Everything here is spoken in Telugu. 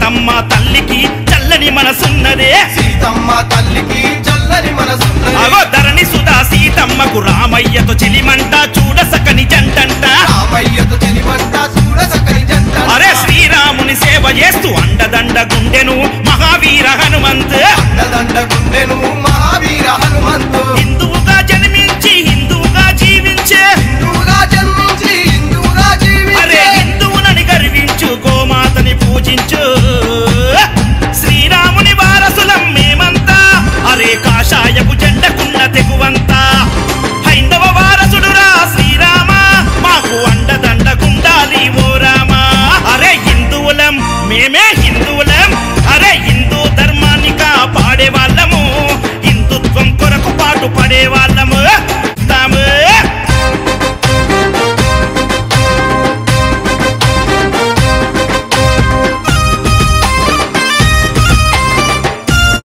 సీతమ్మ తల్లికి చల్లని మనసున్నదే సీతమ్మ తల్లికి చల్లని మనసున్నదే అగో ధరణి సుధా సీతమ్మకు రామయ్యతో చెలిమంట చూడసకని జంటంట రామయ్యతో చెలిమంట చూడసకని జంట అరే శ్రీరాముని సేవ చేస్తూ అండదండ గుండెను మహావీర హనుమంత్ అండదండ గుండెను మహావీర హనుమంతు హిందువుగా జన్మించి హిందువుగా జీవించే అరే హిందువులని గర్వించు గోమాతని పూజించు శ్రీరాముని వారసులం మేమంతా అరే కాషాయపు జెండకున్న తెగువంతా హైందవ వారసుడురా శ్రీరామ మాకు అండదండ గుండాలి ఓ రామ అరే హిందువులం మేమే హిందువులం అరే హిందూ ధర్మాన్ని కాపాడే వాళ్ళము హిందుత్వం కొరకు పాటు పడే